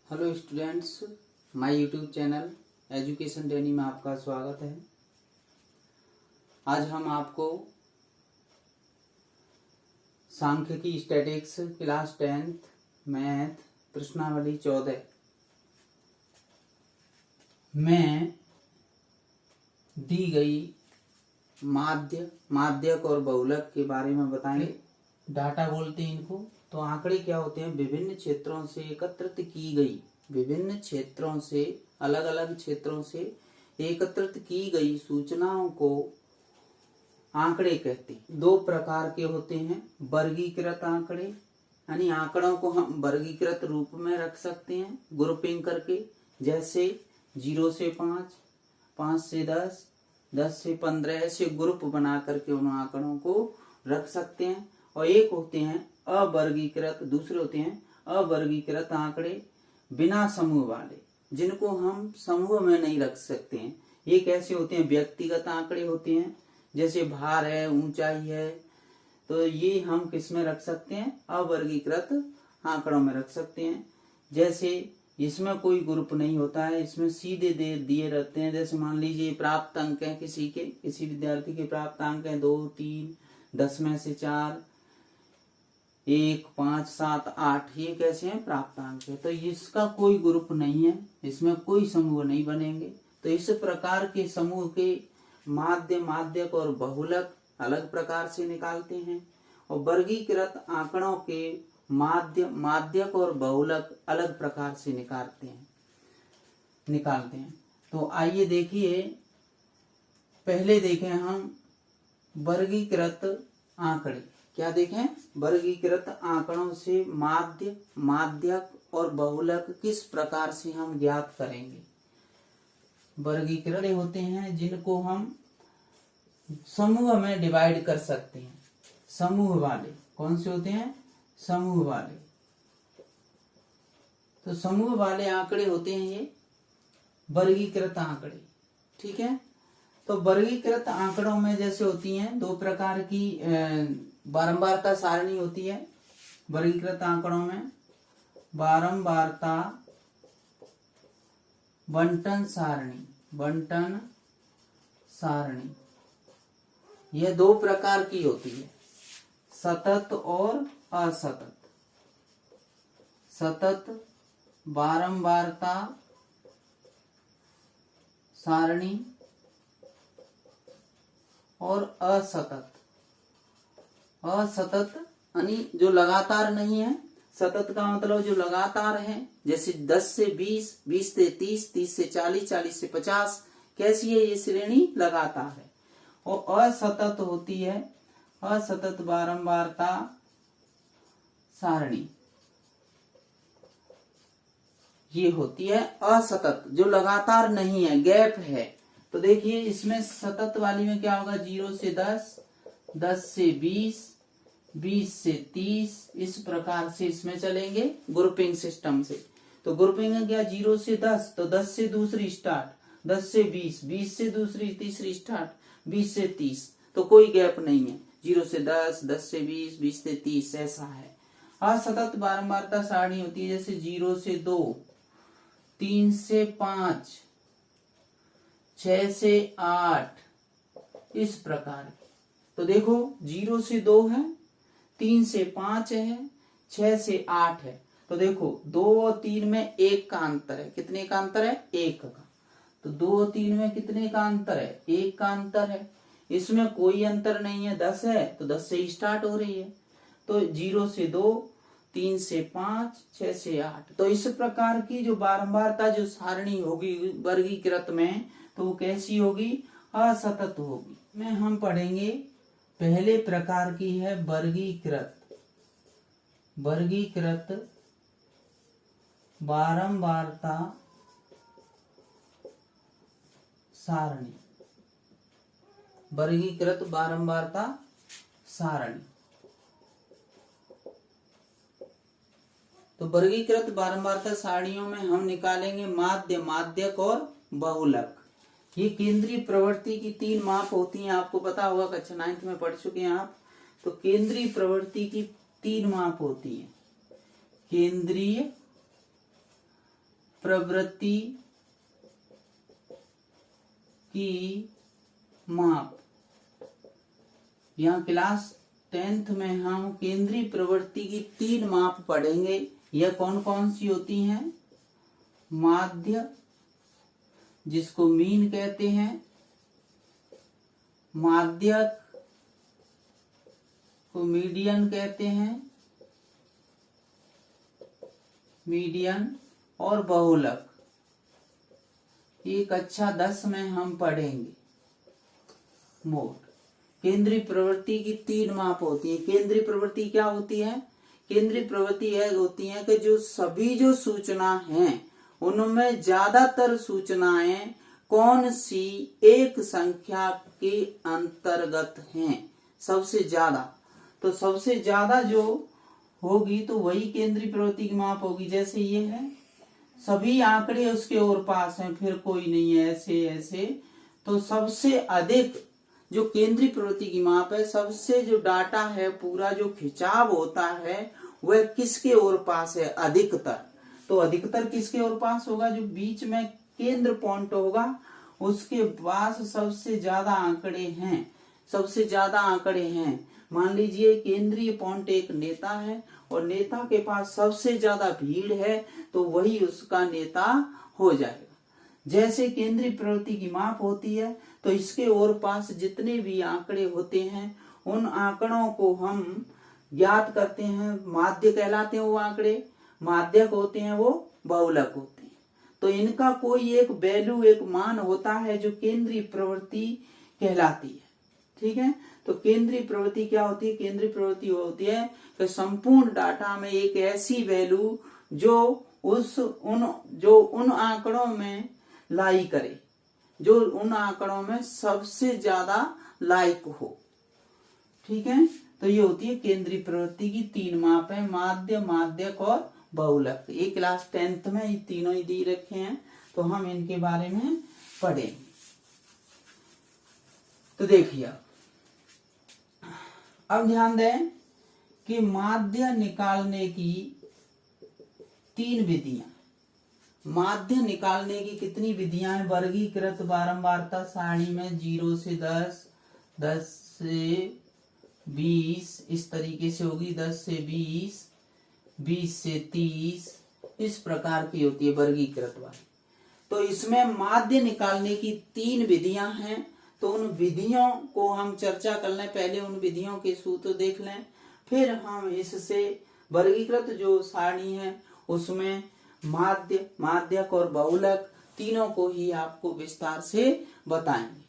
Hello students, my YouTube channel education डेनी में आपका स्वागत है। आज हम आपको सांख्यिकी स्टैटिक्स क्लास 10th मैथ प्रश्नावली 14 में दी गई माध्यक और बहुलक के बारे में बताएंगे। डाटा बोलते हैं इनको। तो आंकड़े क्या होते हैं? विभिन्न क्षेत्रों से एकत्रित की गई, विभिन्न क्षेत्रों से, अलग अलग क्षेत्रों से एकत्रित की गई सूचनाओं को आंकड़े कहते हैं। दो प्रकार के होते हैं, वर्गीकृत आंकड़े, यानी आंकड़ों को हम वर्गीकृत रूप में रख सकते हैं ग्रुपिंग करके, जैसे 0 से 5, 5 से 10, 10 से 15 ऐसे ग्रुप बना करके उन आंकड़ों को रख सकते हैं। और एक होते हैं अवर्गीकृत, दूसरे होते हैं अवर्गीकृत आंकड़े बिना समूह वाले, जिनको हम समूह में नहीं रख सकते हैं। ये कैसे होते हैं? व्यक्तिगत आंकड़े होते हैं, जैसे भार है, ऊंचाई है, तो ये हम किस में रख सकते हैं? अवर्गीकृत आंकड़ों में रख सकते हैं। जैसे इसमें कोई ग्रुप नहीं होता है, इसमें सीधे दिए रहते हैं। जैसे मान लीजिए प्राप्त अंक है किसी विद्यार्थी के प्राप्त अंक है 2, 3, 10 में से 4, 1, 5, 7, 8, ये कैसे हैं? प्राप्तांक है। तो इसका कोई ग्रुप नहीं है, इसमें कोई समूह नहीं बनेंगे। तो इस प्रकार के समूह के माध्यक और बहुलक अलग प्रकार से निकालते हैं, और वर्गीकृत आंकड़ों के माध्यक और बहुलक अलग प्रकार से निकालते हैं। तो आइए देखिए, पहले देखें हम वर्गीकृत आंकड़े। क्या देखें? वर्गीकृत आंकड़ों से माध्यक और बहुलक किस प्रकार से हम ज्ञात करेंगे। वर्गीकृत होते हैं जिनको हम समूह में डिवाइड कर सकते हैं। समूह वाले कौन से होते हैं? समूह वाले। तो समूह वाले आंकड़े होते हैं ये वर्गीकृत आंकड़े। ठीक है। तो वर्गीकृत आंकड़ों में जैसे होती हैं दो प्रकार की बारंबारता सारणी होती है। वर्गीकृत आंकड़ों में बारंबारता बंटन सारणी, यह दो प्रकार की होती है, सतत और असतत। सतत बारंबारता सारणी और असतत यानी जो लगातार नहीं है। सतत का मतलब जो लगातार है, जैसे 10 से 20, 20 से 30, 30 से 40, 40 से 50, कैसी है ये श्रेणी? लगातार है। और असतत होती है असतत बारंबारता सारणी, ये होती है असतत, जो लगातार नहीं है, गैप है। तो देखिए इसमें सतत वाली में क्या होगा? 0 से 10, 10 से 20, 20 से 30, इस प्रकार से इसमें चलेंगे ग्रुपिंग सिस्टम से। तो ग्रुपिंग है क्या? 0 से 10, तो 10 से दूसरी स्टार्ट, 10 से 20, 20 से दूसरी तीसरी स्टार्ट, 20 से 30, तो कोई गैप नहीं है। 0 से 10, 10 से 20, 20 से 30, ऐसा है। असतत बारंबारता सारणी होती है जैसे 0 से 2, 3 से 5, 6 से 8, इस प्रकार। तो देखो 0 से 2 है, 3 से 5 है, 6 से 8 है। तो देखो 2 और 3 में 1 का अंतर है। कितने का अंतर है? 1 का। तो 2 और 3 में कितने का अंतर है? 1 का अंतर है। इसमें कोई अंतर नहीं है, 10 है तो 10 से स्टार्ट हो रही है। तो 0 से 2, 3 से 5, 6 से 8। तो इस प्रकार की जो बारंबारता जो सारणी होगी वर्गीकृत में, तो वो कैसी होगी? असतत होगी। में हम पढ़ेंगे पहले प्रकार की है वर्गीकृत बारंबारता सारणी। वर्गीकृत बारंबारता सारणी। तो वर्गीकृत बारंबारता सारणियों में हम निकालेंगे माध्यक और बहुलक। ये केंद्रीय प्रवृत्ति की 3 माप होती हैं, आपको पता होगा, कक्षा 9th में पढ़ चुके हैं आप। तो केंद्रीय प्रवृत्ति की 3 माप होती है। केंद्रीय प्रवृत्ति की माप। यहाँ क्लास 10th में हम केंद्रीय प्रवृत्ति की 3 माप पढ़ेंगे। यह कौन कौन सी होती हैं? माध्य, जिसको मीन कहते हैं, माध्यक को मीडियन कहते हैं, मीडियन, और बहुलक। ये कक्षा 10 में हम पढ़ेंगे। मोड केंद्रीय प्रवृत्ति की 3 माप होती है। केंद्रीय प्रवृत्ति क्या होती है? केंद्रीय प्रवृत्ति यह होती है कि जो सभी जो सूचना हैं उनमें ज्यादातर सूचनाएं कौन सी एक संख्या के अंतर्गत हैं, सबसे ज्यादा। तो सबसे ज्यादा जो होगी तो वही केंद्रीय प्रवृत्ति की माप होगी। जैसे ये है, सभी आंकड़े उसके और पास हैं, फिर कोई नहीं है, ऐसे ऐसे। तो सबसे अधिक जो केंद्रीय प्रवृत्ति की माप है, सबसे जो डाटा है, पूरा जो खिंचाव होता है वह किसके ओर पास है? अधिकतर। तो अधिकतर किसके ओर पास होगा? जो बीच में केंद्र पॉइंट होगा उसके पास सबसे ज्यादा आंकड़े हैं, सबसे ज्यादा आंकड़े हैं। मान लीजिए केंद्रीय पॉइंट एक नेता है और नेता के पास सबसे ज्यादा भीड़ है, तो वही उसका नेता हो जाएगा। जैसे केंद्रीय प्रवृत्ति की माप होती है तो इसके और पास जितने भी आंकड़े होते हैं उन आंकड़ों को हम ज्ञात करते हैं, माध्य कहलाते हैं वो आंकड़े। माध्यक होते हैं वो बहुलक होते हैं। तो इनका कोई एक वैल्यू, एक मान होता है जो केंद्रीय प्रवृत्ति कहलाती है। ठीक है, तो केंद्रीय प्रवृत्ति क्या होती है? केंद्रीय प्रवृत्ति होती है कि संपूर्ण डाटा में एक ऐसी वैल्यू जो उन आंकड़ों में लाई करे, जो उन आंकड़ों में सबसे ज्यादा लाइक हो। ठीक है, तो ये होती है केंद्रीय प्रवृत्ति की 3 माप है, माध्य, माध्यक और बहुलक। ये क्लास 10th में ये तीनों ही दी रखे हैं, तो हम इनके बारे में पढ़ेंगे। तो देखिए अब ध्यान दें कि माध्य निकालने की 3 विधियां। माध्य निकालने की कितनी विधियां हैं? वर्गीकृत बारंबारता सारणी में 0 से 10, 10 से 20, इस तरीके से होगी, 10 से 20, 20 से 30, इस प्रकार की होती है वर्गीकृत वाली। तो इसमें माध्य निकालने की 3 विधियां हैं। तो उन विधियों को हम चर्चा कर लें, पहले उन विधियों के सूत्र देख लें, फिर हम इससे वर्गीकृत जो सारणी है उसमें माध्य, माध्यक और बहुलक तीनों को ही आपको विस्तार से बताएंगे।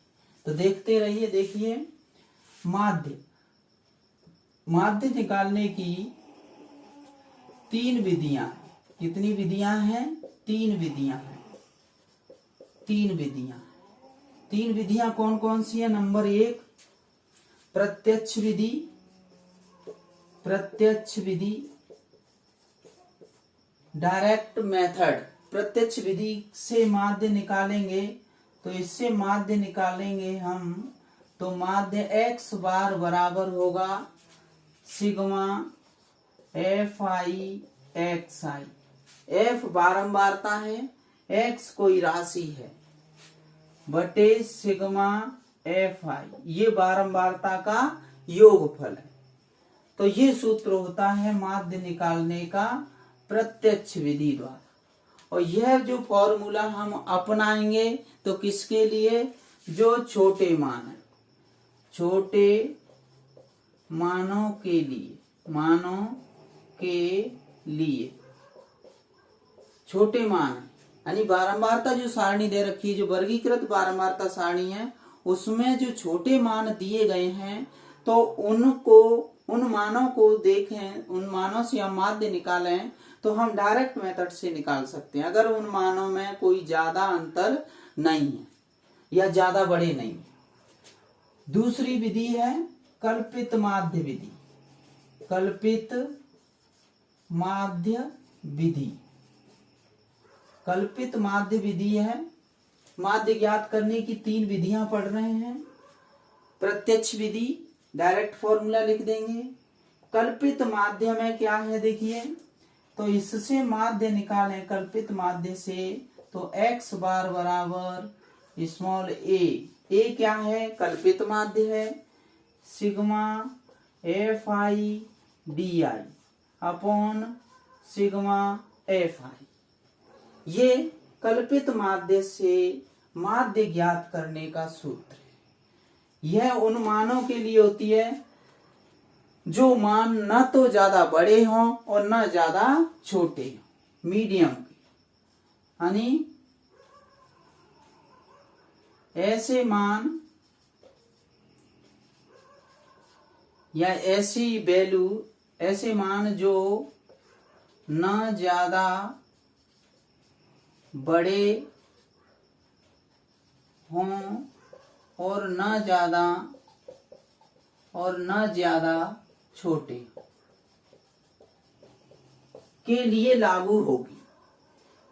तो देखते रहिए। देखिए, माध्य, माध्य निकालने की 3 विधियां। कितनी विधियां हैं? 3 विधियां हैं। 3 विधियां। 3 विधियां कौन कौन सी है? नंबर 1 प्रत्यक्ष विधि। प्रत्यक्ष विधि, डायरेक्ट मेथड। प्रत्यक्ष विधि से माध्य निकालेंगे, तो इससे माध्य निकालेंगे हम, तो माध्य x बार बराबर होगा सिग्मा fi xi। f बारंबारता है, x कोई राशि है, बटे सिग्मा fi ये बारंबारता का योगफल है। तो ये सूत्र होता है माध्य निकालने का प्रत्यक्ष विधि द्वारा। और यह जो फॉर्मूला हम अपनाएंगे तो किसके लिए? जो छोटे मान है, छोटे मानों के लिए, मानों के लिए छोटे मान है। यानी बारंबारता जो सारणी दे रखी है, जो वर्गीकृत बारंबारता सारणी है, उसमें जो छोटे मान दिए गए हैं तो उनको, उन मानों को देखें, उन मानों से हम माध्य निकालें तो हम डायरेक्ट मेथड से निकाल सकते हैं, अगर उन मानों में कोई ज्यादा अंतर नहीं है या ज्यादा बड़े नहीं है। दूसरी विधि है कल्पित माध्य विधि। कल्पित माध्य विधि, कल्पित माध्य विधि है। माध्य ज्ञात करने की 3 विधियां पढ़ रहे हैं। प्रत्यक्ष विधि, डायरेक्ट फॉर्मूला लिख देंगे। कल्पित माध्य में क्या है? देखिए, तो इससे माध्य निकालें कल्पित माध्य से, तो x बार बराबर स्मॉल ए क्या है, कल्पित माध्य है, sigma F I D I upon sigma F I. ये कल्पित माध्य से माध्य ज्ञात करने का सूत्र है। यह उन मानों के लिए होती है जो मान न तो ज्यादा बड़े हों और न ज्यादा छोटे हों, मीडियम के, यानी ऐसे मान या ऐसी वैल्यू, ऐसे मान जो न ज्यादा बड़े हों और न ज्यादा छोटे के लिए लागू होगी।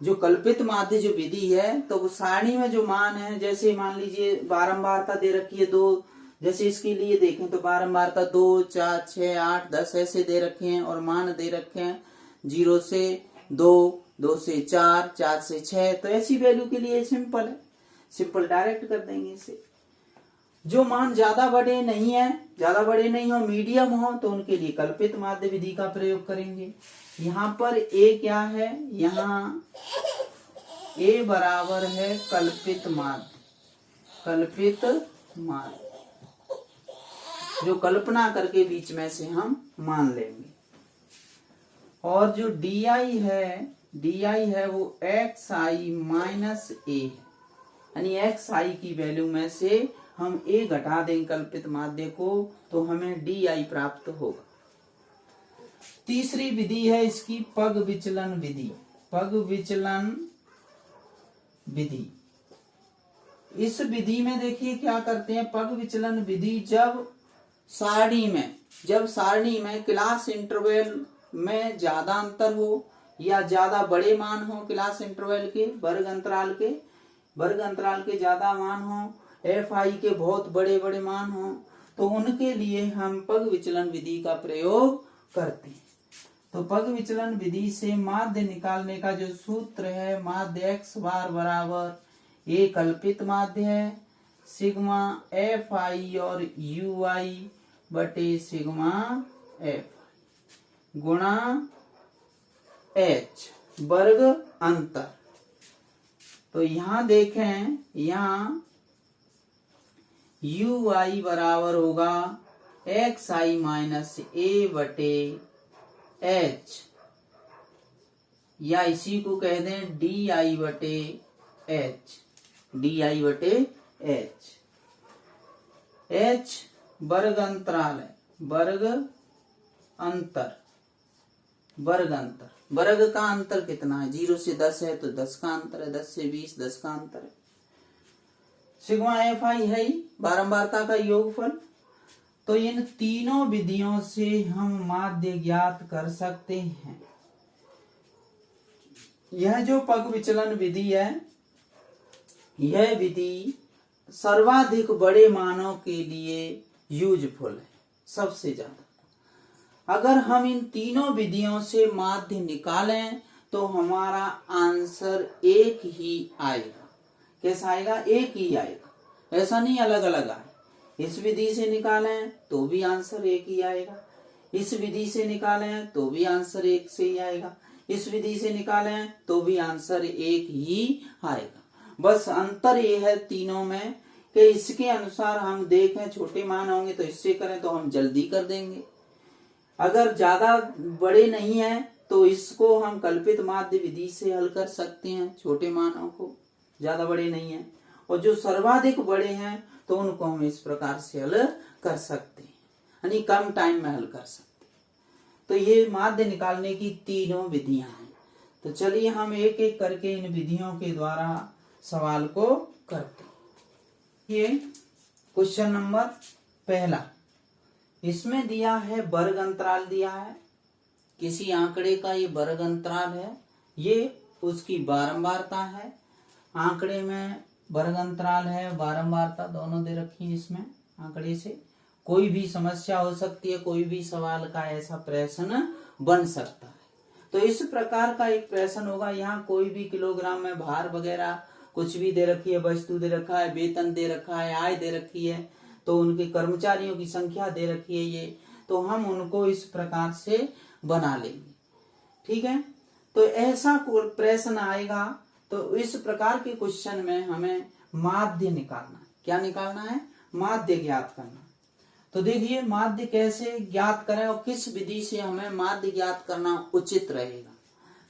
जो कल्पित माध्य जो विधि है, तो वो सारणी में जो मान है, जैसे मान लीजिए बारंबारता दे रखी है 2, जैसे इसके लिए देखें तो बारंबारता 2, 4, 6, 8, 10 ऐसे दे रखे हैं, और मान दे रखे हैं 0 से 2, 2 से 4, 4 से 6। तो ऐसी वैल्यू के लिए सिंपल है, सिंपल डायरेक्ट कर देंगे इसे। जो मान ज्यादा बड़े नहीं हो, मीडियम हो, तो उनके लिए कल्पित माध्य विधि का प्रयोग करेंगे। यहाँ पर ए क्या है, यहाँ ए बराबर है कल्पित माध्य, जो कल्पना करके बीच में से हम मान लेंगे। और जो डी आई है वो एक्स आई माइनस ए है, यानी एक्स आई की वैल्यू में से हम ए घटा दें कल्पित माध्य को, तो हमें डी आई प्राप्त होगा। तीसरी विधि है इसकी पग विचलन विधि। इस विधि में देखिए क्या करते हैं, पग विचलन विधि जब सारणी में क्लास इंटरवल में ज्यादा अंतर हो या ज्यादा बड़े मान हो, क्लास इंटरवल के वर्ग अंतराल के ज्यादा मान हो, एफ आई के बहुत बड़े बड़े मान हो, तो उनके लिए हम पग विचलन विधि का प्रयोग करते हैं। तो पग विचलन विधि से माध्य निकालने का जो सूत्र है, माध्य एक्स बार बराबर ए कल्पित माध्य है, सिग्मा एफ आई और यू आई बटे सिग्मा एफ गुणा एच वर्ग अंतर। तो यहां देखें, यहां यू आई बराबर होगा एक्स आई माइनस ए बटे एच, या इसी को कह दें डी आई बटे एच, एच वर्ग अंतराल है, वर्ग का अंतर कितना है, 0 से 10 है तो 10 का अंतर है, 10 से 20 10 का अंतर है। सिग्मा एफ आई है बारंबारता का योगफल। तो इन तीनों विधियों से हम माध्य ज्ञात कर सकते हैं। यह जो पग विचलन विधि है, यह विधि सर्वाधिक बड़े मानों के लिए यूजफुल है, सबसे ज्यादा। अगर हम इन तीनों विधियों से माध्य निकालें तो हमारा आंसर एक ही आएगा। कैसा आएगा, एक ही आएगा, ऐसा नहीं अलग अलग आए। इस विधि से निकालें तो भी आंसर एक ही आएगा, इस विधि से निकालें तो भी आंसर एक से ही आएगा, इस विधि से निकालें तो भी आंसर एक ही आएगा। बस अंतर ये है तीनों में कि इसके अनुसार हम देखें, छोटे मान होंगे तो इससे करें तो हम जल्दी कर देंगे, अगर ज्यादा बड़े नहीं है तो इसको हम कल्पित माध्य विधि से हल कर सकते हैं, छोटे मानों को, ज्यादा बड़े नहीं है। और जो सर्वाधिक बड़े हैं तो उनको हम इस प्रकार से हल कर सकते हैं, यानी कम टाइम में हल कर सकते हैं। तो ये माध्य निकालने की तीनों विधियां हैं। तो चलिए हम एक एक करके इन विधियों के द्वारा सवाल को करते हैं। ये क्वेश्चन नंबर पहला, इसमें दिया है वर्ग अंतराल दिया है, किसी आंकड़े का ये वर्ग अंतराल है, ये उसकी बारंबारता है, आंकड़े में वर्ग अंतराल है, बारंबारता दोनों दे रखी है। इसमें आंकड़े से कोई भी समस्या हो सकती है, कोई भी सवाल का ऐसा प्रश्न बन सकता है। तो इस प्रकार का एक प्रश्न होगा। यहाँ कोई भी किलोग्राम में भार वगैरह कुछ भी दे रखी है, वस्तु दे रखा है, वेतन दे रखा है, आय दे रखी है, तो उनके कर्मचारियों की संख्या दे रखी है ये, तो हम उनको इस प्रकार से बना लेंगे। ठीक है, तो ऐसा प्रश्न आएगा। तो इस प्रकार के क्वेश्चन में हमें माध्य निकालना है। क्या निकालना है? माध्य ज्ञात करना। तो देखिए माध्य कैसे ज्ञात करें और किस विधि से हमें माध्य ज्ञात करना उचित रहेगा।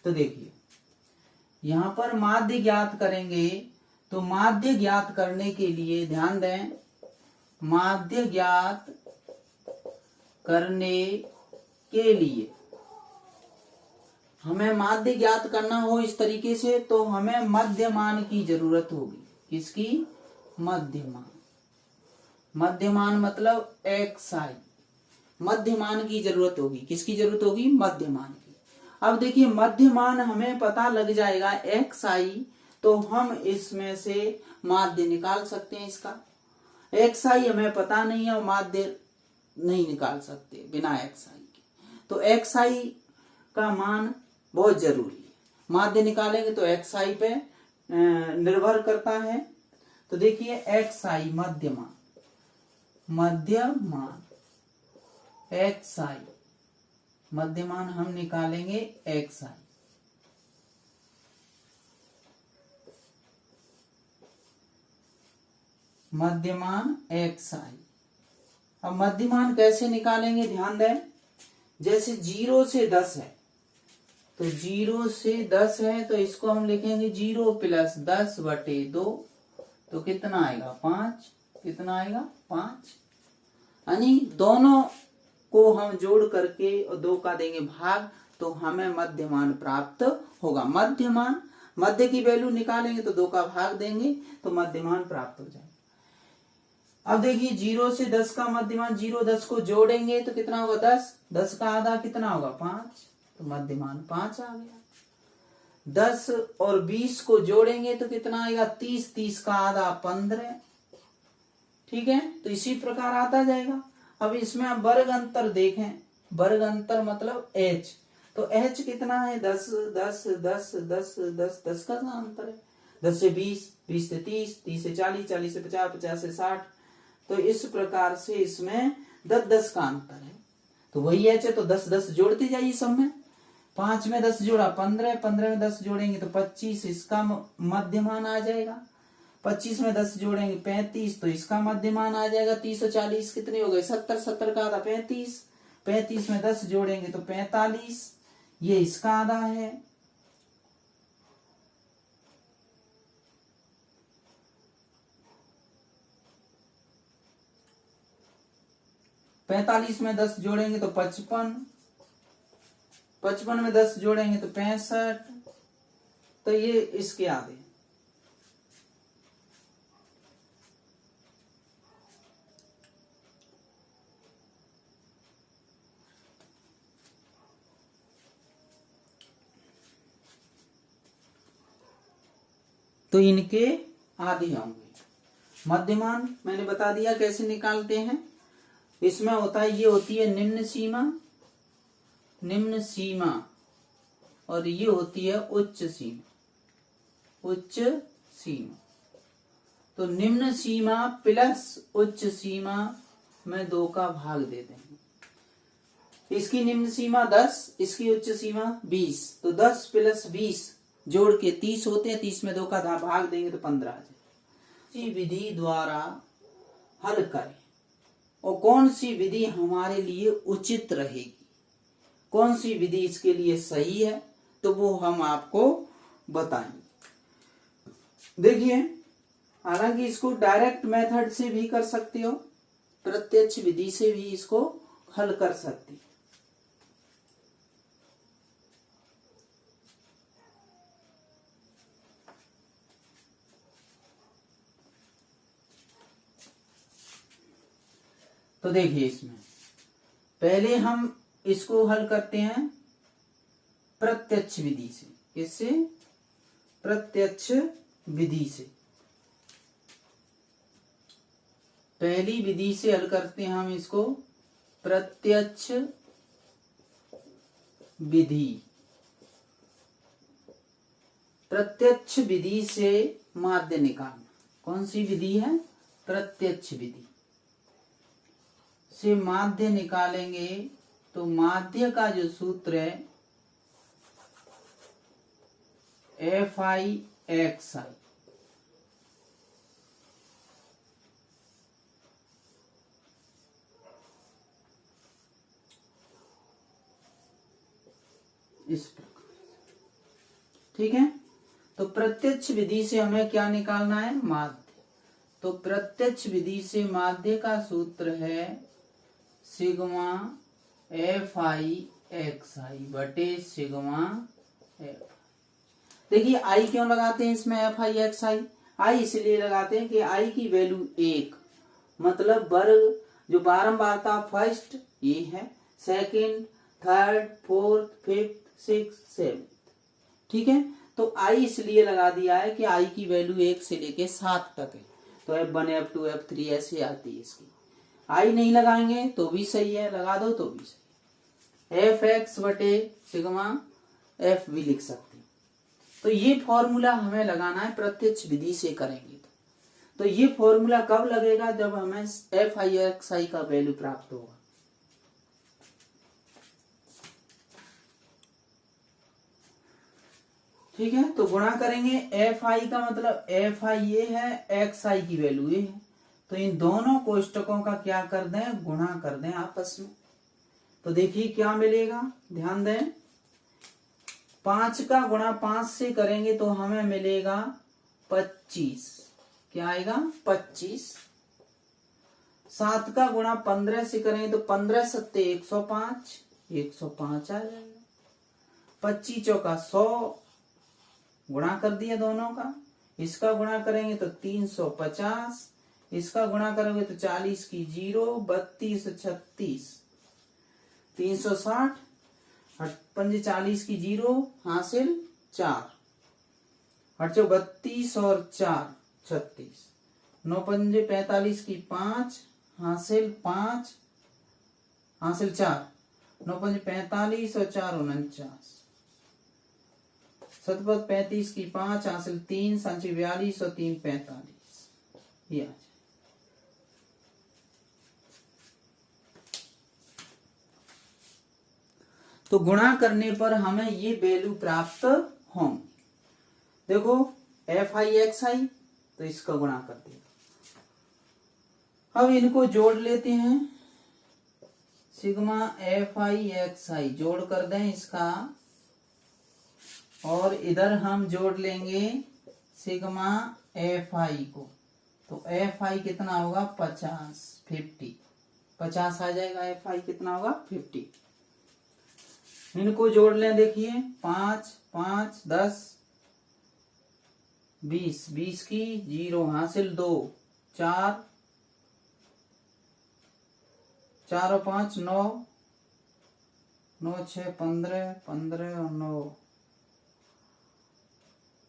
तो देखिए यहाँ पर माध्य ज्ञात करेंगे, तो माध्य ज्ञात करने के लिए ध्यान दें, माध्य ज्ञात करने के लिए हमें माध्य ज्ञात करना हो इस तरीके से, तो हमें मध्यमान की जरूरत होगी। किसकी? मध्यमान। मध्यमान मतलब xi, मध्यमान की जरूरत होगी। किसकी जरूरत होगी? मध्यमान की। अब देखिए मध्यमान हमें पता लग जाएगा xi, तो हम इसमें से माध्य निकाल सकते हैं। इसका xi हमें पता नहीं है और माध्य नहीं निकाल सकते बिना xi के, तो xi का मान बहुत जरूरी है। माध्य निकालेंगे तो xi पे निर्भर करता है। तो देखिए xi मध्यमान, मध्यमान xi, मध्यमान हम निकालेंगे xi। मध्यमान xi। अब मध्यमान कैसे निकालेंगे? ध्यान दें, जैसे 0 से 10 है, तो 0 से 10 है, तो इसको हम लिखेंगे 0 + 10/2, तो कितना आएगा? 5। कितना आएगा? 5। यानी दोनों को हम जोड़ करके और 2 का देंगे भाग, तो हमें मध्यमान प्राप्त होगा। मध्यमान, मध्य की वैल्यू निकालेंगे तो 2 का भाग देंगे तो मध्यमान प्राप्त हो जाएगा। अब देखिए 0 से 10 का मध्यमान, 0 10 को जोड़ेंगे तो कितना होगा? 10। 10 का आधा कितना होगा? 5, तो मध्यमान 5 आ गया। 10 और 20 को जोड़ेंगे तो कितना आएगा? 30। 30 का आधा 15। ठीक है, तो इसी प्रकार आता जाएगा। अब इसमें आप वर्ग अंतर देखें, वर्ग अंतर मतलब h, तो h कितना है? 10 10 10 10 10 10 का अंतर है। 10 से 20, 20 से 30, 30 से 40, 40 से 50, 50 से 60, तो इस प्रकार से इसमें 10 10 का अंतर है। तो वही h है, तो 10 10 जोड़ते जाइए सब में। 5 में 10 जोड़ा 15, 15 में 10 जोड़ेंगे तो 25, इसका मध्यमान आ जाएगा। 25 में 10 जोड़ेंगे 35, तो इसका मध्यमान आ जाएगा। 30 और 40 कितने हो गए? 70। 70 का आधा 35। 35 में 10 जोड़ेंगे तो 45, ये इसका आधा है। पैंतालीस में 10 जोड़ेंगे तो 55। 55 में 10 जोड़ेंगे तो 65, तो ये इसके आधे। तो इनके आधे होंगे। मध्यमान मैंने बता दिया कैसे निकालते हैं। इसमें होता है, ये होती है निम्न सीमा, निम्न सीमा, और ये होती है उच्च सीमा, उच्च सीमा। तो निम्न सीमा प्लस उच्च सीमा में 2 का भाग दे देंगे। इसकी निम्न सीमा 10, इसकी उच्च सीमा 20, तो 10 + 20 जोड़ के 30 होते हैं। 30 में 2 का भाग देंगे तो 15 आ जाए। इसी विधि द्वारा हल करें, और कौन सी विधि हमारे लिए उचित रहेगी, कौन सी विधि इसके लिए सही है, तो वो हम आपको बताएंगे। देखिए, हालांकि इसको डायरेक्ट मेथड से भी कर सकते हो, प्रत्यक्ष विधि से भी इसको हल कर सकते हो। तो देखिए, इसमें पहले हम इसको हल करते हैं प्रत्यक्ष विधि से। किससे? प्रत्यक्ष विधि से। पहली विधि से हल करते हैं हम इसको प्रत्यक्ष विधि। प्रत्यक्ष विधि से माध्य निकालना। कौन सी विधि है? प्रत्यक्ष विधि से माध्य निकालेंगे तो माध्य का जो सूत्र है FI/XI, इस प्रकार। ठीक है, तो प्रत्यक्ष विधि से हमें क्या निकालना है? माध्य। तो प्रत्यक्ष विधि से माध्य का सूत्र है सिग्मा FI/XI बटे सिग्मा F। देखिए आई क्यों लगाते हैं इसमें FI/XI? आई इसलिए लगाते हैं कि आई की वैल्यू 1, मतलब वर्ग जो बारंबारता फर्स्ट ये है, second, third, fourth, fifth, six, seventh. ठीक है, तो आई इसलिए लगा दिया है कि आई की वैल्यू 1 से लेके 7 तक है, तो F1, F2, F3 ऐसे आती है इसकी। आई नहीं लगाएंगे तो भी सही है, लगा दो तो भी सही है। FX बटे सिग्मा F भी लिख सकते हैं। तो ये फॉर्मूला हमें लगाना है, प्रत्यक्ष विधि से करेंगे तो ये फॉर्मूला कब लगेगा? जब हमें FI/XI का वैल्यू प्राप्त होगा। ठीक है, तो गुणा करेंगे। FI का मतलब FI ये है, XI की वैल्यू ये है, तो इन दोनों कोष्टकों का क्या कर दें? गुणा कर दें आपस में। तो देखिए क्या मिलेगा, ध्यान दें। 5 का गुणा 5 से करेंगे तो हमें मिलेगा 25। क्या आएगा? 25। 7 का गुणा 15 से करेंगे तो 15 सत्ते 105, 105 आ जाएगा। 25 चौका 100, गुणा कर दिया दोनों का। इसका गुणा करेंगे तो 350, इसका गुणा करोगे तो 40 की 0, 32 36, 360, 45 की 0 हासिल 4, 8 32 और 4 36, 9 पंजे 45 की 5 हासिल 5 हासिल 4, 9 पंजे 45 और 4 49, 7 35 की 5 हासिल 3, 5 42 और 3 45। ये तो गुणा करने पर हमें ये वैल्यू प्राप्त होंगे। देखो FI/XI, तो इसका गुणा कर दिया। अब इनको जोड़ लेते हैं, सिग्मा FI/XI जोड़ कर दें इसका, और इधर हम जोड़ लेंगे सिग्मा FI को। तो FI कितना होगा? 50 आ जाएगा। FI कितना होगा? 50। इनको जोड़ लें, देखिए 5 5 10 20, 20 की 0 हासिल 2, 4 4 और 5 9, 9 6 15, 15 और 9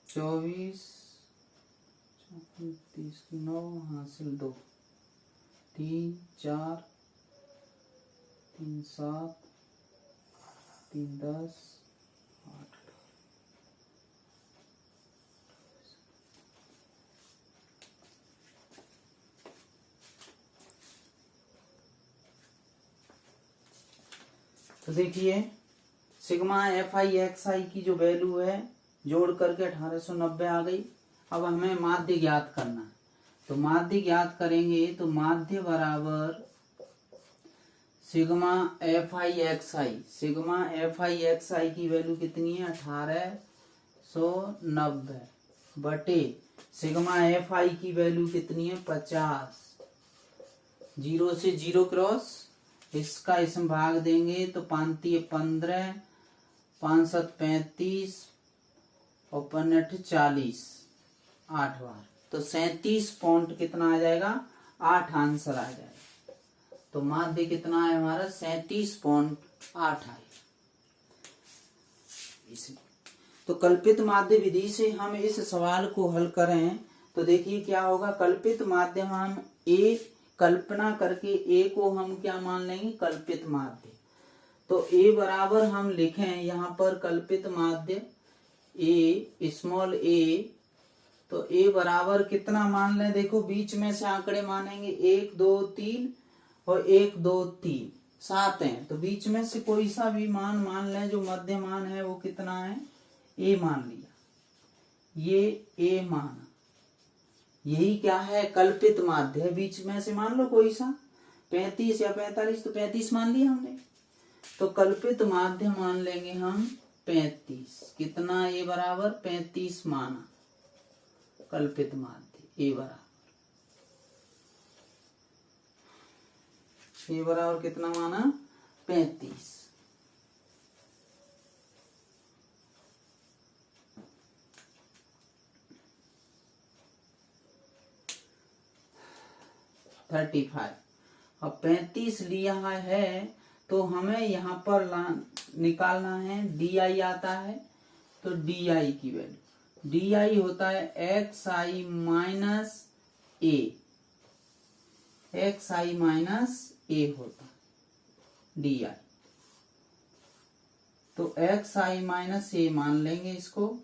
24, 30 की 9 हासिल 2, 3 4 3 7 3 10 8। तो देखिए सिग्मा FI/XI की जो वैल्यू है जोड़ करके 1890 आ गई। अब हमें माध्य ज्ञात करना है, तो माध्य ज्ञात करेंगे तो माध्य बराबर सिग्मा FI/XI। सिग्मा FI/XI की वैल्यू कितनी है? 1890 बटे सिग्मा FI की वैल्यू कितनी है? 50। 0 से 0 क्रॉस, इसका इसमें भाग देंगे तो 5 15, 5 7 35 और 5 40, 8 बार, तो 37 पॉइंट कितना आ जाएगा? 8 आंसर आ जाएगा। तो माध्य कितना है हमारा? 37.8 है। तो कल्पित माध्य विधि से हम इस सवाल को हल करें तो देखिए क्या होगा। कल्पित माध्य हम ए कल्पना करके ए को हम क्या मान लेंगे? कल्पित माध्य। तो ए बराबर हम लिखें यहाँ पर कल्पित माध्य ए स्मॉल ए, तो ए बराबर कितना मान लें, देखो बीच में से आंकड़े मानेंगे 1 2 3 और 1 2 3 7 हैं, तो बीच में से कोई सा भी मान लें, जो मध्य मान है वो कितना है, ए मान लिया, ये ए माना, यही क्या है, कल्पित माध्य है, बीच में से मान लो कोई सा 35 या 45, तो 35 मान लिया हमने, तो कल्पित माध्य मान लेंगे हम 35, कितना, ए बराबर 35 माना कल्पित माध्य, ए बराबर कितना माना, 35। अब 35 लिया है, तो हमें यहाँ पर निकालना है, डी आई आता है, तो डी आई की वैल्यू, डी आई होता है एक्स आई माइनस ए, एक्स आई माइनस ए होता है डी आई, तो एक्स आई माइनस ए मान लेंगे इसको,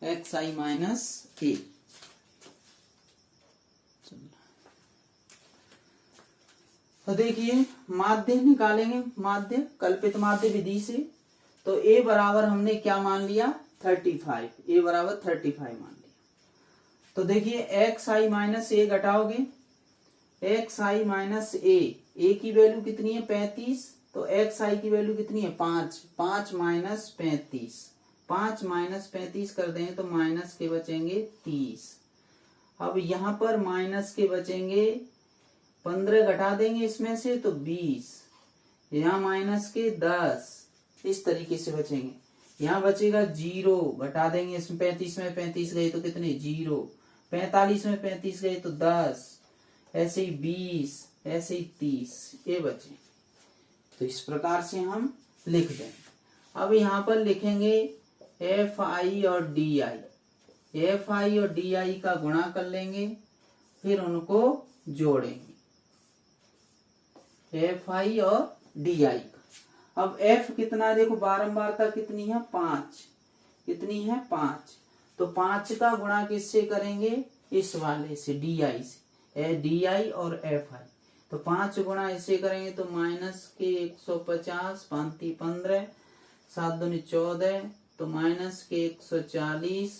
एक्स आई माइनस ए। तो देखिए माध्य निकालेंगे, माध्य कल्पित माध्य विधि से, तो ए बराबर हमने क्या मान लिया, 35, ए बराबर 35 मान लिया। तो देखिए एक्स आई माइनस ए घटाओगे, एक्स आई माइनस ए की वैल्यू कितनी है 35, तो एक्स आई की वैल्यू कितनी है 5, 5 माइनस 35, 5 माइनस 35 कर दें तो माइनस के बचेंगे 30। अब यहाँ पर माइनस के बचेंगे 15, घटा देंगे इसमें से तो 20, यहाँ माइनस के 10, इस तरीके से बचेंगे। यहाँ बचेगा 0, घटा देंगे इसमें 35 में 35 गए तो कितने 0, 45 में 35 गए तो 10, ऐसे ही 20, ऐसे ही 30, ये बचे। तो इस प्रकार से हम लिख देंगे। अब यहाँ पर लिखेंगे एफ आई और डी आई, एफ आई और डी आई का गुणा कर लेंगे, फिर उनको जोड़ेंगे, एफ आई और डी आई का। अब एफ कितना देखो, बारंबारता कितनी है 5, कितनी है 5, तो 5 का गुणा किससे करेंगे, इस वाले से डी आई से, डी आई और एफ आई, तो 5 गुणा इससे करेंगे तो माइनस के 150, 5 15, 7 दूनी 14, तो माइनस के 140,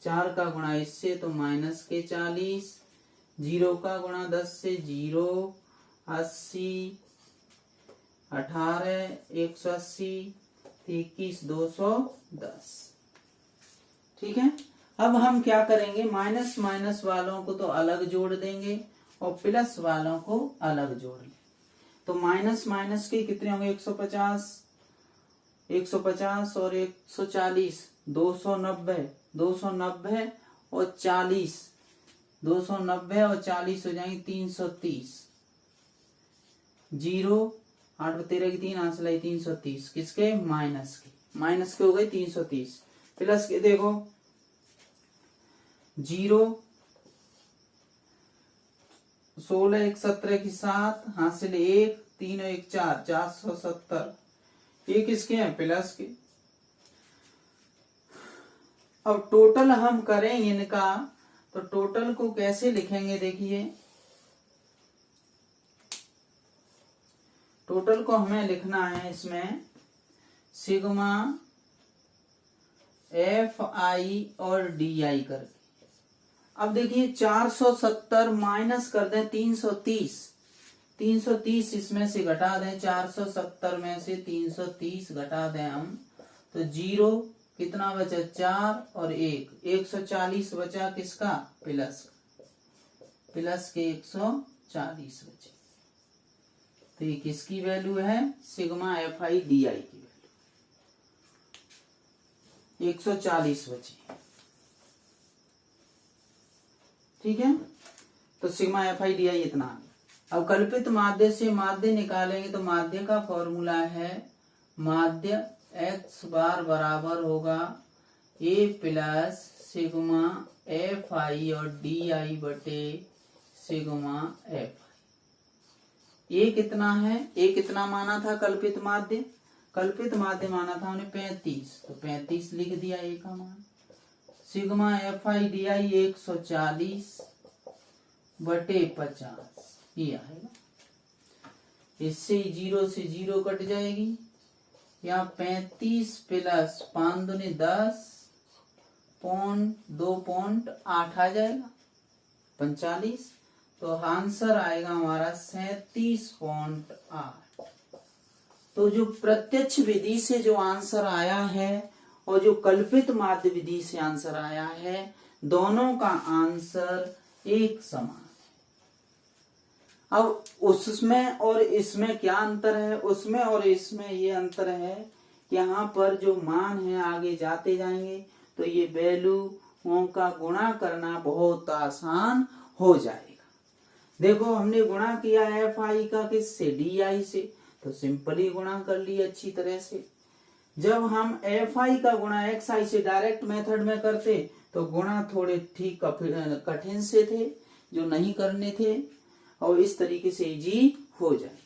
4 का गुणा इससे तो माइनस के 40, 0 का गुणा 10 से 0, 80, 18, 180, 21, 210। ठीक है। अब हम क्या करेंगे, माइनस माइनस वालों को तो अलग जोड़ देंगे और प्लस वालों को अलग जोड़ लेंगे। तो माइनस माइनस के कितने होंगे, 150, 150 और 140, 290, 290 और 40, 290 और 40 हो जाएंगे 330, 0, 8 13 की 3 आंसर लाई 330, किसके, माइनस के, माइनस के हो गए 330, प्लस के देखो 0, 16 1 17 की 7, हासिल 1, 3 और 1 4, 470, ये किसके हैं, प्लस के। अब टोटल हम करें इनका, तो टोटल को कैसे लिखेंगे, देखिए टोटल को हमें लिखना है इसमें सिग्मा एफ आई और डी आई करके। अब देखिए 470 माइनस कर दें 330, 330 इसमें से घटा दें, 470 में से 330 घटा दें हम, तो 0 कितना बचा 4 और 1, 140 बचा किसका, प्लस, प्लस के 140 बचे। तो ये किसकी वैल्यू है, sigma F I D I की वैल्यू 140 बची। ठीक है, तो sigma F I D I इतना। अब कल्पित माध्य से माध्य निकालेंगे, तो माध्य का फॉर्मूला है, माध्य एक्स बार बराबर होगा ए प्लस सिग्मा एफ आई और डी आई बटे सिग्मा एफ आई, ए कितना है, ए कितना माना था कल्पित माध्य, कल्पित माध्य माना था हमने 35, तो 35 लिख दिया ए का मान। Sigma F I D I 140 बटे 50 ये आएगा। इससे 0 से 0 कट जाएगी, यहाँ 35 प्लस 5 दूनी 10 2.8 आ जाएगा 45, तो आंसर आएगा हमारा 37.8। तो जो प्रत्यक्ष विधि से जो आंसर आया है और जो कल्पित माध्य विधि से आंसर आया है, दोनों का आंसर एक समान। अब उसमें और इसमें क्या अंतर है, उसमें और इसमें ये अंतर है कि यहाँ पर जो मान है आगे जाते जाएंगे तो ये वैल्यूओं का गुणा करना बहुत आसान हो जाएगा। देखो हमने गुणा किया एफ आई का किससे, डी आई से, तो सिंपली गुणा कर लिया अच्छी तरह से। जब हम एफ आई का गुणा एक्स आई से डायरेक्ट मेथड में करते तो गुणा थोड़े ठीक कठिन से थे जो नहीं करने थे, और इस तरीके से इजी हो जाए।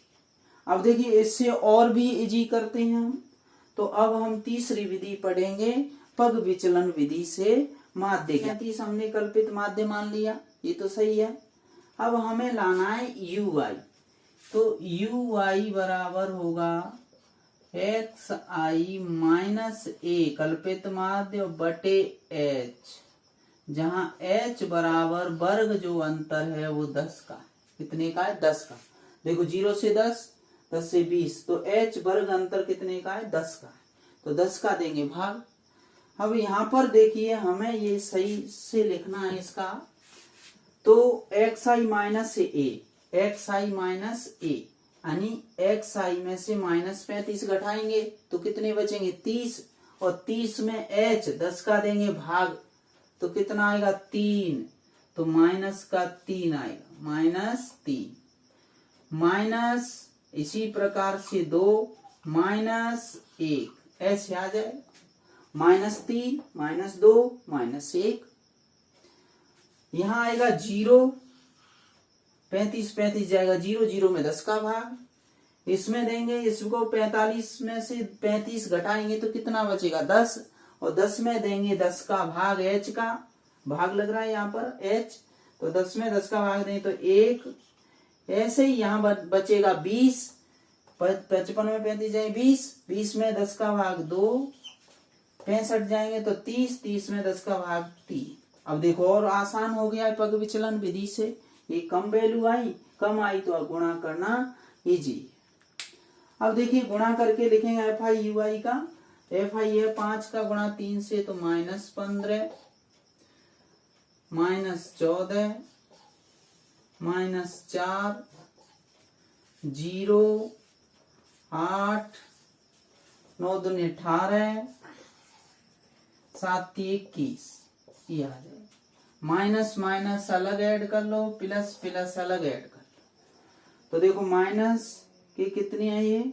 अब देखिए इससे और भी इजी करते हैं हम, तो अब हम तीसरी विधि पढ़ेंगे पग विचलन विधि से माध्य। 35 हमने कल्पित माध्य मान लिया, ये तो सही है। अब हमें लाना है यू आई, तो यू आई बराबर होगा एक्स आई माइनस ए कल्पित माध्य बटे एच, जहां एच बराबर वर्ग जो अंतर है वो 10 का, कितने का है 10 का। देखो 0 से 10, 10 से 20, तो एच वर्ग अंतर कितने का है 10 का, तो 10 का देंगे भाग। अब यहाँ पर देखिए हमें ये सही से लिखना है इसका, तो एक्स आई माइनस ए, एक्स आई माइनस ए यानी एक्स आई में से -35 घटाएंगे तो कितने बचेंगे 30, और 30 में एच 10 का देंगे भाग, तो कितना आएगा 3, तो माइनस का 3 आएगा, -3 माइनस इसी प्रकार से 2 -1 ऐसे आ जाएगा, -3 -2 -1। यहाँ आएगा 0, 35 जाएगा 0, 0 में 10 का भाग, इसमें देंगे इसको 45 में से 35 घटाएंगे तो कितना बचेगा 10, और 10 में देंगे 10 का भाग, एच का भाग लग रहा है यहाँ पर एच, तो 10 में 10 का भाग देंगे तो 1। ऐसे ही यहाँ बचेगा 20, 55 में 35 जाएंगे 20, 20 में 10 का भाग 2, 65 जाएंगे तो 30, 30 में 10 का भाग 3। अब देखो और आसान हो गया है पग विचलन विधि से, ये कम वैल्यू आई, कम आई तो अब गुणा करना इजी। अब देखिए गुणा करके लिखेंगे एफ आई यू आई का, एफ आई है 5 का गुणा 3 से तो -15 -14 -4 0 8 9 दूनी 18 7 21 ये आ जाए। माइनस माइनस अलग ऐड कर लो, प्लस प्लस अलग ऐड कर लो, तो देखो माइनस की कितनी है ये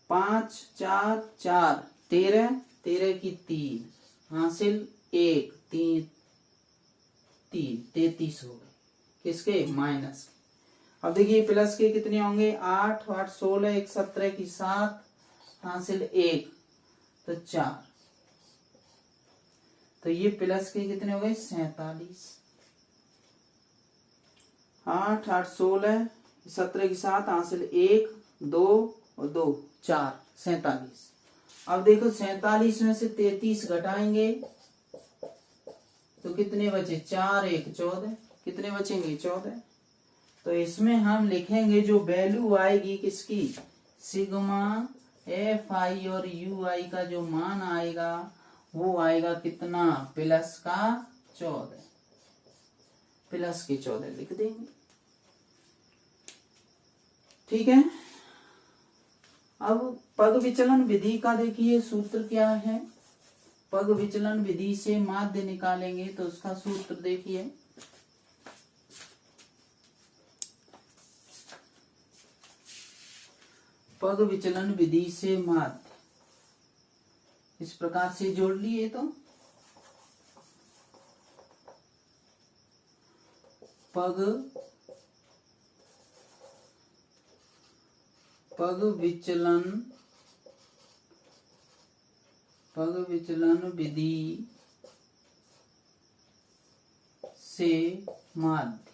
5 4 4 13, 13 की 3 हासिल 1 3 3 33 हो गए किसके माइनस। अब देखिए प्लस के कितने होंगे 8 8 16 1 17 की 7 हासिल 1 तो 4, तो ये प्लस के कितने हो गए 47, 8 8 16 17 की 7 हासिल 1 2 और 2 4 47। अब देखो 47 में से 33 घटाएंगे तो कितने बचे 4 1 14, कितने बचेंगे 14। तो इसमें हम लिखेंगे जो वैल्यू आएगी किसकी, सिग्मा एफ आई और यू आई का जो मान आएगा वो आएगा कितना प्लस का 14, प्लस के 14 लिख देंगे, ठीक है। अब पग विचलन विधि का देखिए सूत्र क्या है, पग विचलन विधि से माध्य निकालेंगे तो उसका सूत्र देखिए, पग विचलन विधि से माध्य इस प्रकार से जोड़ लिए, तो पग पग विचलन विधि से माध्य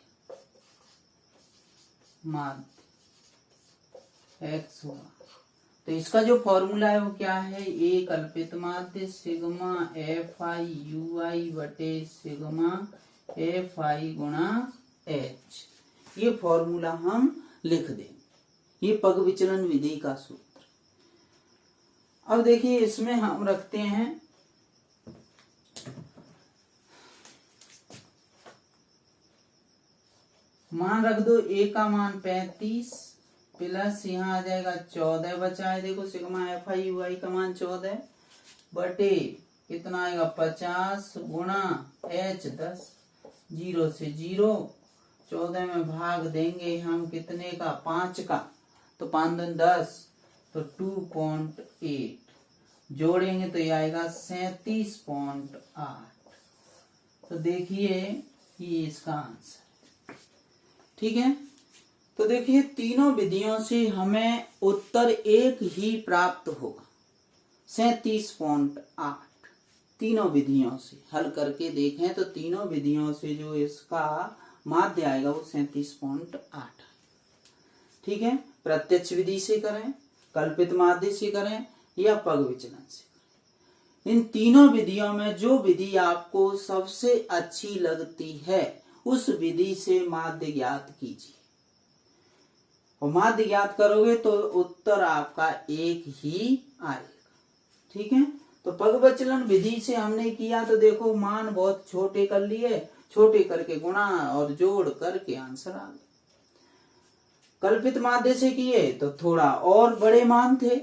x हुआ। तो इसका जो फॉर्मूला है वो क्या है, ए कल्पित माध्य सिग्मा एफ आई यू आई बटे सिग्मा एफ आई गुणा एच। ये फॉर्मूला हम लिख दें, ये पग विचलन विधि का सूत्र। अब देखिए इसमें हम रखते हैं मान रख दो, ए का मान 35 प्लस यहाँ आ जाएगा 14 बचा है, देखो सिग्मा एफ आई यू आई का मान 14 बटे कितना आएगा 50 गुणा एच 10, 0 से 0, 14 में भाग देंगे हम कितने का 5 का, तो 5 दूनी 10, तो 2.8 जोड़ेंगे तो ये आएगा 37.8। तो देखिए ये इसका आंसर, ठीक है। तो देखिए तीनों विधियों से हमें उत्तर एक ही प्राप्त होगा, 37.8। तीनों विधियों से हल करके देखें तो तीनों विधियों से जो इसका माध्य आएगा वो 37.8, ठीक है। प्रत्यक्ष विधि से करें, कल्पित माध्य से करें या पग विचलन से करें, इन तीनों विधियों में जो विधि आपको सबसे अच्छी लगती है उस विधि से माध्य ज्ञात कीजिए, और माध्य ज्ञात करोगे तो उत्तर आपका एक ही आएगा, ठीक है। तो पग विचलन विधि से हमने किया तो देखो मान बहुत छोटे कर लिए, छोटे करके गुणा और जोड़ करके आंसर आ गया। कल्पित माध्य से किए तो थोड़ा और बड़े मान थे,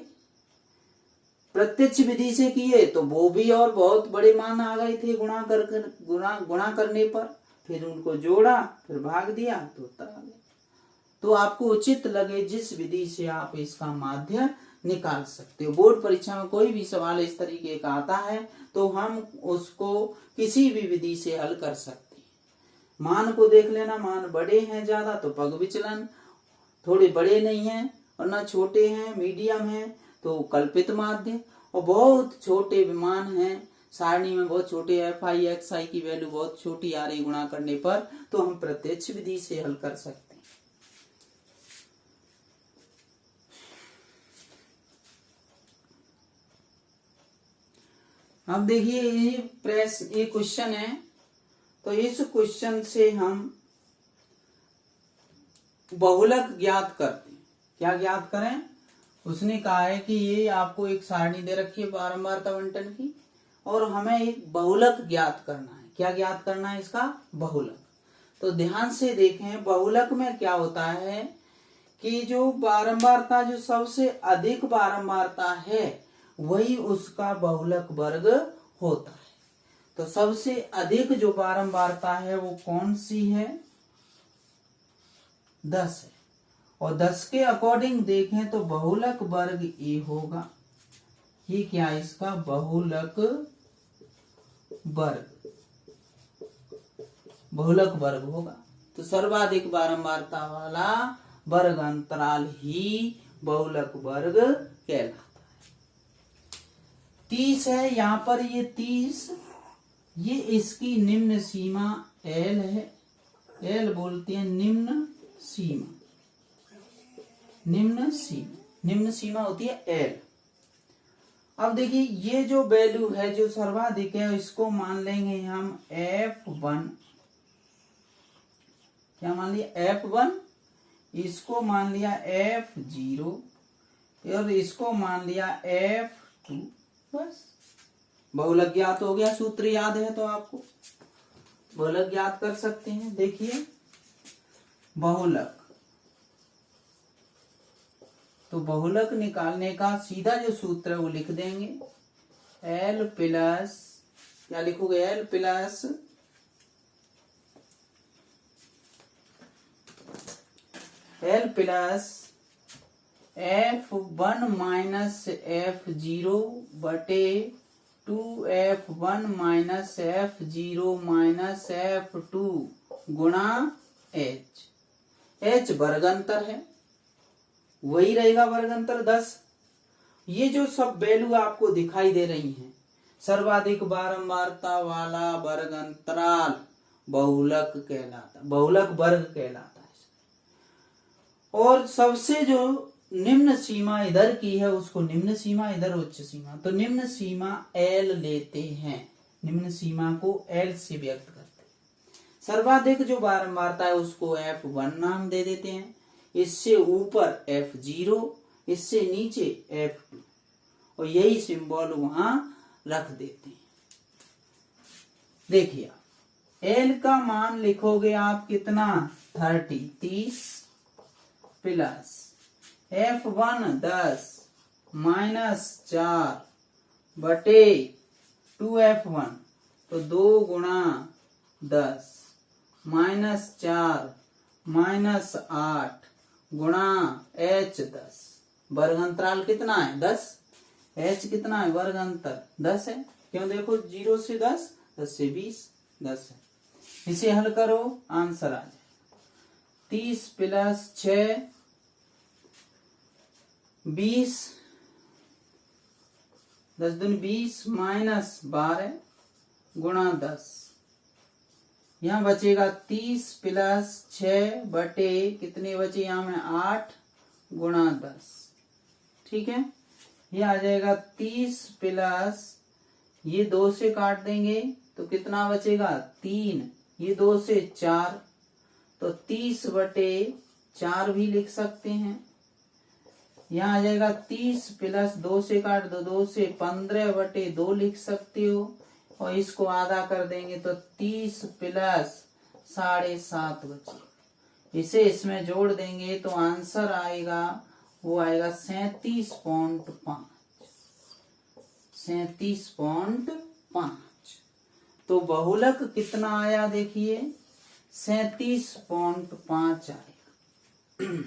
प्रत्यक्ष विधि से किए तो वो भी और बहुत बड़े मान आ गए थे, गुणा करने पर, फिर उनको जोड़ा फिर भाग दिया तो उत्तर आ गया। तो आपको उचित लगे जिस विधि से आप इसका माध्य निकाल सकते हो। बोर्ड परीक्षा में कोई भी सवाल इस तरीके का आता है तो हम उसको किसी भी विधि से हल कर सकते हैं। मान को देख लेना, मान बड़े हैं ज्यादा तो पग विचलन, थोड़े बड़े नहीं हैं और ना छोटे हैं मीडियम हैं तो कल्पित माध्य, और बहुत छोटे मान हैं सारणी में बहुत छोटे एफ आई एक्स आई की वैल्यू बहुत छोटी आ रही गुणा करने पर, तो हम प्रत्यक्ष विधि से हल कर सकते हैं। अब देखिए ये क्वेश्चन है, तो इस क्वेश्चन से हम बहुलक ज्ञात करते हैं। क्या ज्ञात करें, उसने कहा है कि ये आपको एक सारणी दे रखी है बारंबारता बंटन की, और हमें एक बहुलक ज्ञात करना है। क्या ज्ञात करना है इसका, बहुलक। तो ध्यान से देखें बहुलक में क्या होता है कि जो बारंबारता जो सबसे अधिक बारंबारता है वही उसका बहुलक वर्ग होता है। तो सबसे अधिक जो बारंबारता है वो कौन सी है, 10 है, और 10 के अकॉर्डिंग देखें तो बहुलक वर्ग ए होगा। ये क्या है इसका बहुलक वर्ग होगा। तो सर्वाधिक बारंबारता वाला वर्ग अंतराल ही बहुलक वर्ग कहलाता है। 30 है यहाँ पर, ये 30 ये इसकी निम्न सीमा L है, L बोलते हैं निम्न सीमा, निम्न सीमा होती है L। अब देखिए ये जो वैल्यू है जो सर्वाधिक है इसको मान लेंगे हम F1, क्या मान लिया F1, इसको मान लिया F0 और इसको मान लिया F2, बस बहुलक ज्ञात हो गया। सूत्र याद है तो आपको बहुलक ज्ञात कर सकते हैं। देखिए बहुलक, तो बहुलक निकालने का सीधा जो सूत्र है वो लिख देंगे, L प्लस, क्या लिखोगे L plus F1 minus F0 बटे 2F1 minus F0 minus F2 गुणा H। H वर्ग अंतर है, वही रहेगा वर्ग अंतर 10। ये जो सब वैल्यू आपको दिखाई दे रही हैं, सर्वाधिक बारंबारता वाला वर्ग अंतराल बहुलक कहलाता, बहुलक वर्ग कहलाता है। और सबसे जो निम्न सीमा इधर की है उसको निम्न सीमा, इधर उच्च सीमा, तो निम्न सीमा L लेते हैं, निम्न सीमा को L से व्यक्त करते हैं। सर्वाधिक जो बारंबारता है उसको F1 नाम दे देते हैं, इससे ऊपर F0, इससे नीचे F2, और यही सिंबल वहां रख देते हैं। देखिए L का मान लिखोगे आप कितना, 30 प्लस F1 10 माइनस 4 बटे 2F1, तो 2 गुणा 10 माइनस 4 माइनस 8 गुणा H10। वर्ग अंतराल कितना है 10, H कितना है वर्ग अंतर 10 है, क्यों देखो 0 से 10, 10 से 20, 10 है। इसे हल करो, आंसर आ जाए 30 प्लस 6 20, 10 दूनी 20 माइनस 12 गुणा 10, यहाँ बचेगा 30 प्लस 6 बटे कितने बचे यहाँ में 8 गुणा 10, ठीक है। ये आ जाएगा 30 प्लस, ये 2 से काट देंगे तो कितना बचेगा 3, ये 2 से 4, तो 30 बटे 4 भी लिख सकते हैं। यहाँ आ जाएगा 30 प्लस 2 से काट दो, 2 से 15 बटे 2 लिख सकते हो, और इसको आधा कर देंगे तो 30 प्लस 7.5 बचे, इसे इसमें जोड़ देंगे तो आंसर आएगा, वो आएगा 37.5, 37.5। तो बहुलक कितना आया देखिए 37.5 आया।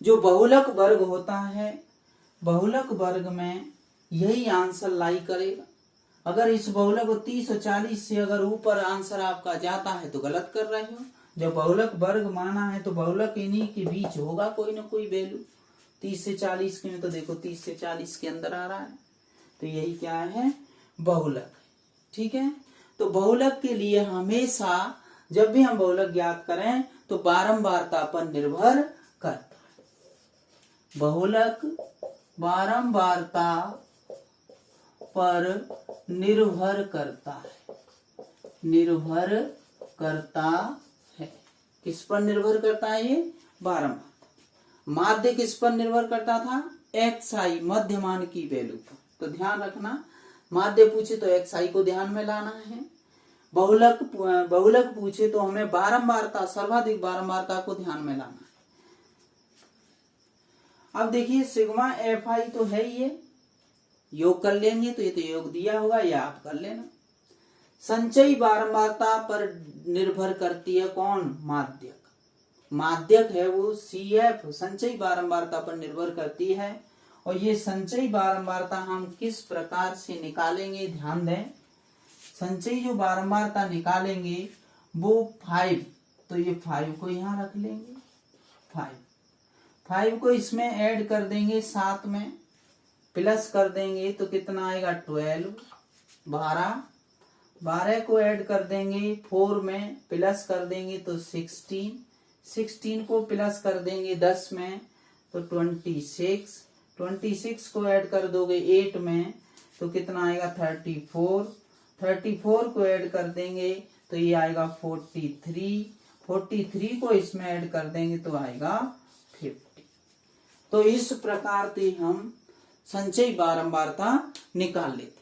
जो बहुलक वर्ग होता है, बहुलक वर्ग में यही आंसर लाई करेगा। अगर इस बहुलक 30 और 40 से अगर ऊपर आंसर आपका जाता है तो गलत कर रहे हो। जब बहुलक वर्ग माना है तो बहुलक इन्हीं के बीच होगा कोई ना कोई वैल्यू। 30 से 40 के में तो देखो 30 से 40 के अंदर आ रहा है, तो यही क्या है बहुलक, ठीक है। तो बहुलक के लिए हमेशा जब भी हम बहुलक ज्ञात करें तो बारंबारता पर निर्भर करता है। बहुलक बारंबारता पर निर्भर करता है, निर्भर करता है। किस पर निर्भर करता है ये बारंबारता। माध्य किस पर निर्भर करता था, xi मध्यमान की वैल्यू पर। तो ध्यान रखना, माध्य पूछे तो xi को ध्यान में लाना है, बहुलक पूछे तो हमें बारंबारता, सर्वाधिक बारंबारता को ध्यान में लाना है। अब देखिए सिग्मा fi तो है ही है, योग कर लेंगे तो ये तो योग दिया होगा, या आप कर लेना। संचयी बारंबारता पर निर्भर करती है कौन, माध्यक। माध्यक है वो CF संचयी बारंबारता पर निर्भर करती है। और ये संचयी बारंबारता हम किस प्रकार से निकालेंगे, ध्यान दें। संचयी जो बारंबारता निकालेंगे वो 5, तो ये 5 को यहाँ रख लेंगे, 5 को इसमें ऐड कर देंगे, 7 में प्लस कर देंगे तो कितना आएगा 12, 12 को ऐड कर देंगे, 4 में प्लस कर देंगे तो 16 को प्लस कर देंगे 10 में तो 26 को ऐड कर दोगे 8 में तो कितना आएगा 34 को ऐड कर देंगे तो ये आएगा 43 को इसमें ऐड कर देंगे तो आएगा 50। तो इस प्रकार से हम संचयी बारंबारता निकाल लेते।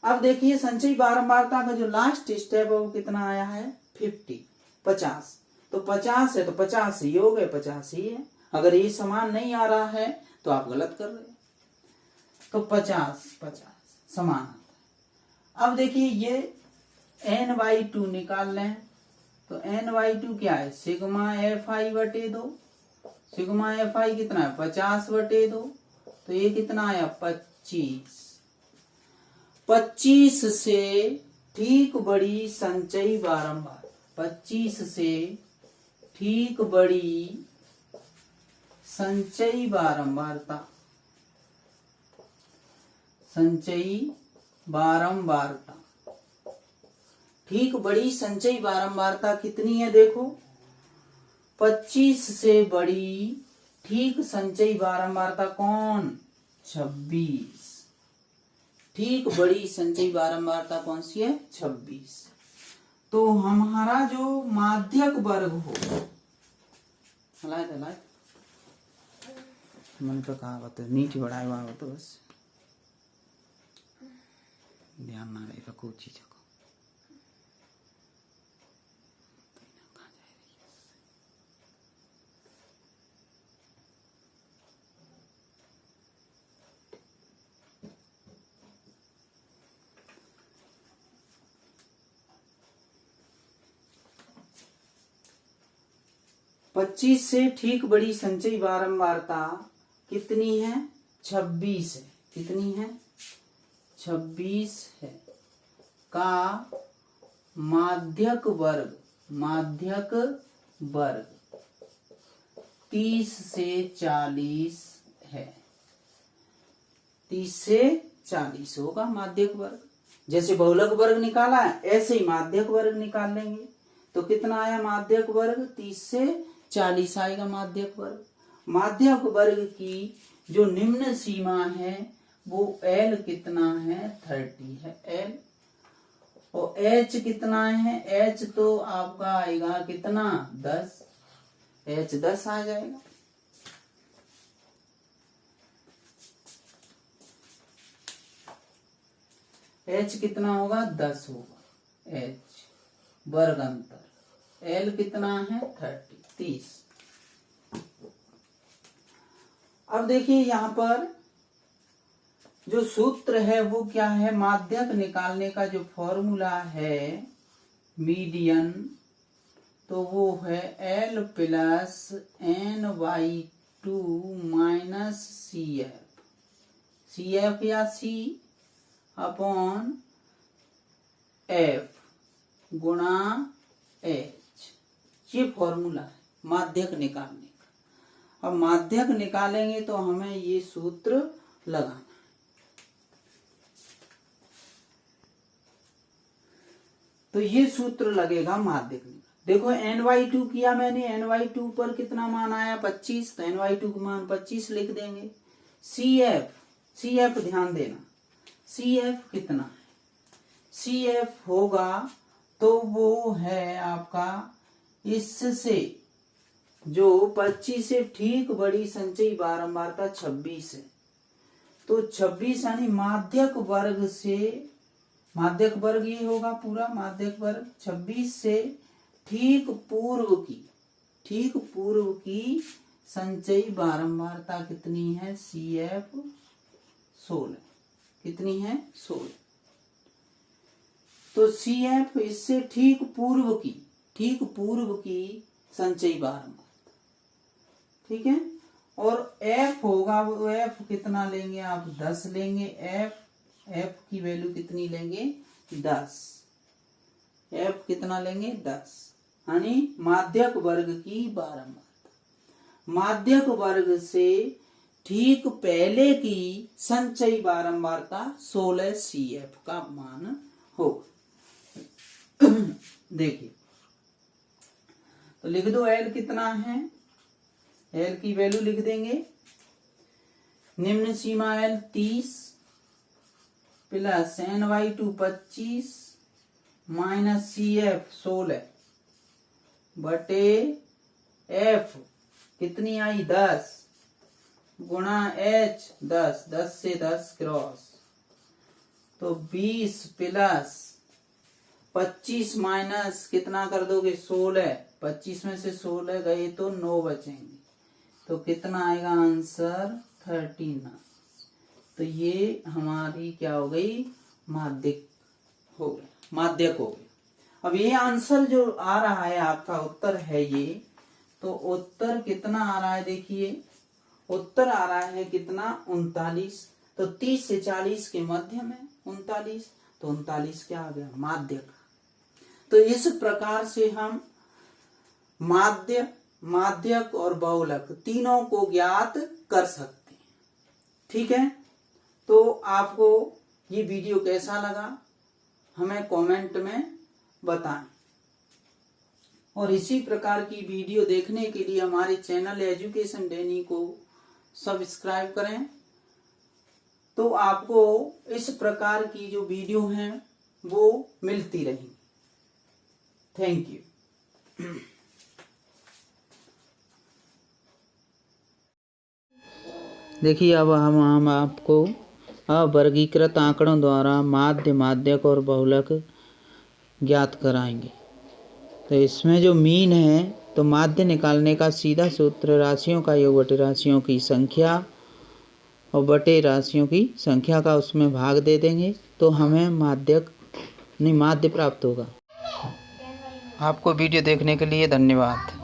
अब देखिए संचयी बारंबारता का जो लास्ट स्टेप है वो कितना आया है 50। तो 50 है तो 50 ही हो गए, 50 ही है। अगर ये समान नहीं आ रहा है तो आप गलत कर रहे हैं। तो 50 समान आता है। अब देखिए ये n/2 निकाल लें तो n/2 क्या है, सिग्मा fi बटे 2। सिग्मा fi कितना है 50 बटे 2, तो ये कितना आया 25 से ठीक बड़ी संचयी बारंबारता, 25 से ठीक बड़ी संचयी बारंबारता, संचयी बारंबारता। ठीक बड़ी संचयी बारंबारता कितनी है देखो, 25 से बड़ी ठीक संचयी बारंबारता कौन, 26। ठीक बड़ी संचयी बारंबारता कौन सी है, 26। तो हमारा जो माध्यक वर्ग हो, मन पर कहावत है नीच बढ़ाए हुआ तो बस ध्यान ना रहेगा कोई चीज को। पच्चीस से ठीक बड़ी संचयी बारंबारता कितनी है, 26 है। कितनी है, 26 है। का माध्यक वर्ग, माध्यक वर्ग 30 से 40 है। 30 से 40 होगा माध्यक वर्ग। जैसे बहुलक वर्ग निकाला है ऐसे ही माध्यक वर्ग निकाल लेंगे। तो कितना आया माध्यक वर्ग, 30 से 40 आएगा माध्यक वर्ग। माध्यक वर्ग की जो निम्न सीमा है वो L कितना है, 30 है L। और H कितना है, H तो आपका आएगा कितना, 10। H 10 आ जाएगा। H कितना होगा, 10 होगा H वर्ग अंतर। L कितना है, 30। अब देखिए यहां पर जो सूत्र है वो क्या है, माध्यक निकालने का जो फॉर्मूला है मीडियन, तो वो है L plus NY2 minus CF या C अपॉन F गुणा H। ये फॉर्मूला है माध्यक निकालने का। अब माध्यक निकालेंगे तो हमें ये सूत्र लगाना। तो ये सूत्र लगेगा माध्यक निकाल। देखो NY2 किया मैंने, NY2 पर कितना मान आया, 25। तो NY2 का मान 25 लिख देंगे। CF ध्यान देना, CF कितना है, CF होगा तो वो है आपका इससे जो 25 से ठीक बड़ी संचयी बारंबारता 26 है। तो 26 यानी माध्यक वर्ग से, माध्यक वर्ग ये होगा पूरा माध्यक वर्ग 26 से ठीक पूर्व की संचयी बारंबारता कितनी है, CF 16। कितनी है, 16। तो CF इससे ठीक पूर्व की संचयी बारंबारता, ठीक है। और F होगा, वो F कितना लेंगे आप, 10 लेंगे। F की वैल्यू कितनी लेंगे, 10। F कितना लेंगे, 10। यानी माध्यक वर्ग की बारंबारता, माध्यक वर्ग से ठीक पहले की संचयी बारंबारता 16 CF का मान होगा। देखिए तो लिख दो L कितना है, L की वैल्यू लिख देंगे। निम्न सीमा L 30 plus NY2 25 minus CF 16 बटे F कितनी आई, 10 गुणा H 10 से 10 क्रॉस, तो 20 प्लस 25 माइनस कितना कर दोगे, 16। 25 में से 16 गए तो 9 बचेंगे। तो कितना आएगा आंसर, 39। तो ये हमारी क्या हो गई, माध्यक हो गया। अब ये आंसर जो आ रहा है आपका उत्तर है ये, तो उत्तर कितना आ रहा है, देखिए उत्तर आ रहा है कितना, 39। तो 30 से 40 के मध्य में 39, तो 39 क्या आ गया, माध्यक। तो इस प्रकार से हम माध्यक और बहुलक तीनों को ज्ञात कर सकते हैं। ठीक है, तो आपको ये वीडियो कैसा लगा हमें कमेंट में बताएं, और इसी प्रकार की वीडियो देखने के लिए हमारे चैनल एजुकेशन डेनी को सब्सक्राइब करें, तो आपको इस प्रकार की जो वीडियो हैं वो मिलती रहेंगी। Thank you. देखिए, अब हम आपको अवर्गीकृत आंकड़ों द्वारा माध्य, माध्यक और बहुलक ज्ञात कराएंगे। तो इसमें जो मीन है, तो माध्य निकालने का सीधा सूत्र राशियों का योग बटे राशियों की संख्या और बटे राशियों की संख्या का उसमें भाग दे देंगे, तो हमें माध्य प्राप्त होगा। आपको वीडियो देखने के लिए धन्यवाद।